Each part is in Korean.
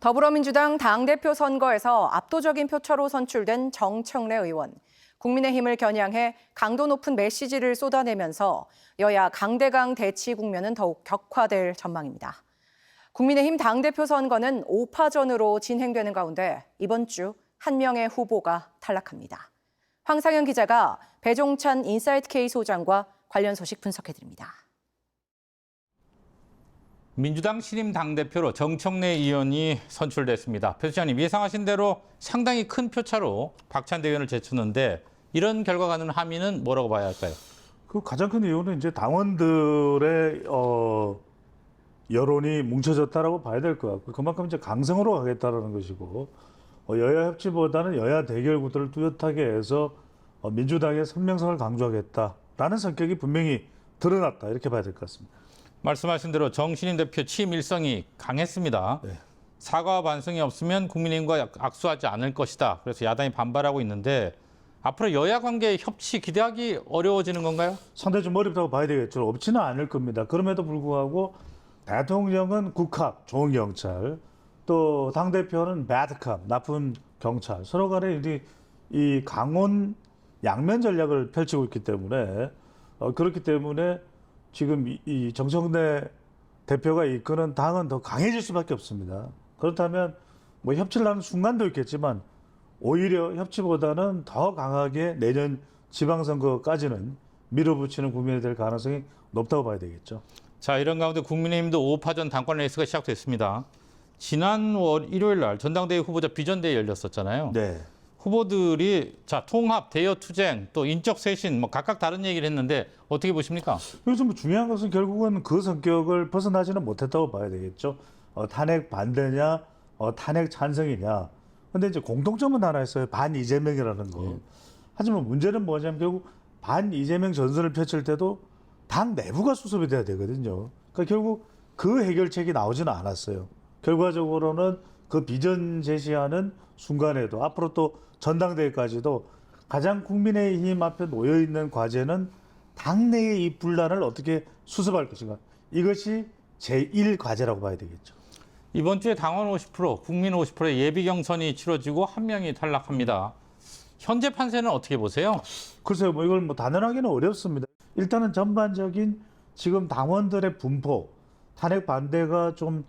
더불어민주당 당대표 선거에서 압도적인 표차로 선출된 정청래 의원. 국민의힘을 겨냥해 강도 높은 메시지를 쏟아내면서 여야 강대강 대치 국면은 더욱 격화될 전망입니다. 국민의힘 당대표 선거는 5파전으로 진행되는 가운데 이번 주 한 명의 후보가 탈락합니다. 황상현 기자가 배종찬 인사이트K 소장과 관련 소식 분석해드립니다. 민주당 신임 당대표로 정청래 의원이 선출됐습니다. 표 소장님, 예상하신 대로 상당히 큰 표차로 박찬대 의원을 제쳤는데 이런 결과가 는 함의는 뭐라고 봐야 할까요? 그 가장 큰 이유는 이제 당원들의 여론이 뭉쳐졌다라고 봐야 될 것 같고, 그만큼 이제 강성으로 가겠다라는 것이고, 여야 협치보다는 여야 대결 구도를 뚜렷하게 해서 민주당의 선명성을 강조하겠다라는 성격이 분명히 드러났다, 이렇게 봐야 될 것 같습니다. 말씀하신 대로 정 신임 대표 취임 일성이 강했습니다. 네. 사과와 반성이 없으면 국민의힘과 악수하지 않을 것이다. 그래서 야당이 반발하고 있는데 앞으로 여야 관계 협치 기대하기 어려워지는 건가요? 상당히 좀 어렵다고 봐야 되겠죠. 없지는 않을 겁니다. 그럼에도 불구하고 대통령은 굿캅, 좋은 경찰, 또 당대표는 배드캅, 나쁜 경찰, 서로 간에 이 강원 양면 전략을 펼치고 있기 때문에 그렇기 때문에 지금 이 정청래 대표가 이끄는 당은 더 강해질 수밖에 없습니다. 그렇다면 뭐 협치를 하는 순간도 있겠지만 오히려 협치보다는 더 강하게 내년 지방선거까지는 밀어붙이는 국면이 될 가능성이 높다고 봐야 되겠죠. 자, 이런 가운데 국민의힘도 5파전 당권 레이스가 시작됐습니다. 지난 일요일 날 전당대회 후보자 비전대회 열렸었잖아요. 네. 후보들이 통합, 대여 투쟁, 또 인적 쇄신 뭐 각각 다른 얘기를 했는데 어떻게 보십니까? 여기서 뭐 중요한 것은 결국은 그 성격을 벗어나지는 못했다고 봐야 되겠죠. 탄핵 반대냐, 탄핵 찬성이냐. 근데 이제 공통점은 하나 있어요. 반 이재명이라는 거. 하지만 문제는 뭐냐면 결국 반 이재명 전선을 펼칠 때도 당 내부가 수습이 돼야 되거든요. 그러니까 결국 그 해결책이 나오지는 않았어요. 결과적으로는 그 비전 제시하는 순간에도 앞으로 또 전당대회까지도 가장 국민의힘 앞에 놓여 있는 과제는 당내의 이 분란을 어떻게 수습할 것인가. 이것이 제1 과제라고 봐야 되겠죠. 이번 주에 당원 50%, 국민 50%의 예비 경선이 치러지고 한 명이 탈락합니다. 현재 판세는 어떻게 보세요? 글쎄요, 뭐 이걸 뭐 단언하기는 어렵습니다. 일단은 전반적인 지금 당원들의 분포, 탄핵 반대가 좀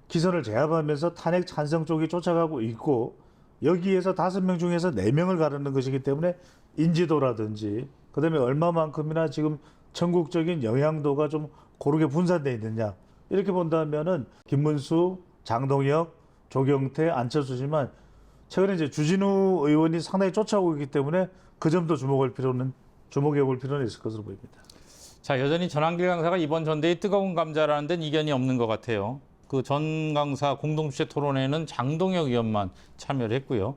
기선을 제압하면서 탄핵 찬성 쪽이 쫓아가고 있고, 여기에서 5명 중에서 4명을 가르는 것이기 때문에 인지도라든지 그다음에 얼마만큼이나 지금 전국적인 영향도가 좀 고르게 분산되어 있느냐, 이렇게 본다면은 김문수, 장동혁, 조경태, 안철수지만 최근에 이제 주진우 의원이 상당히 쫓아오고 있기 때문에 그 점도 주목해 볼 필요는 있을 것으로 보입니다. 자, 여전히 전한길 강사가 이번 전대회 뜨거운 감자라는 데는 이견이 없는 것 같아요. 그 전 강사 공동주최 토론회는 장동혁 의원만 참여를 했고요.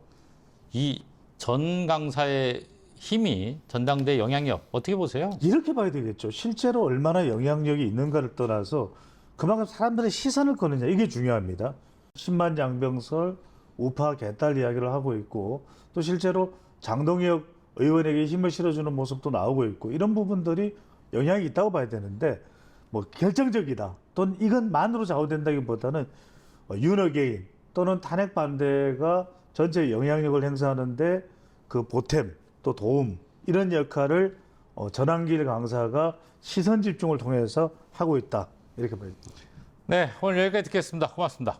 이 전 강사의 힘이 전당대회 영향력 어떻게 보세요? 이렇게 봐야 되겠죠. 실제로 얼마나 영향력이 있는가를 떠나서 그만큼 사람들의 시선을 끄느냐, 이게 중요합니다. 10만 양병설, 우파 개딸 이야기를 하고 있고, 또 실제로 장동혁 의원에게 힘을 실어주는 모습도 나오고 있고, 이런 부분들이 영향이 있다고 봐야 되는데, 뭐 결정적이다 또는 이것만으로 좌우된다기보다는 윤어게인 또는 탄핵 반대가 전체 영향력을 행사하는데 그 보탬 또 도움, 이런 역할을 전한길 강사가 시선 집중을 통해서 하고 있다, 이렇게 봐야 됩니다. 네, 오늘 여기까지 듣겠습니다. 고맙습니다.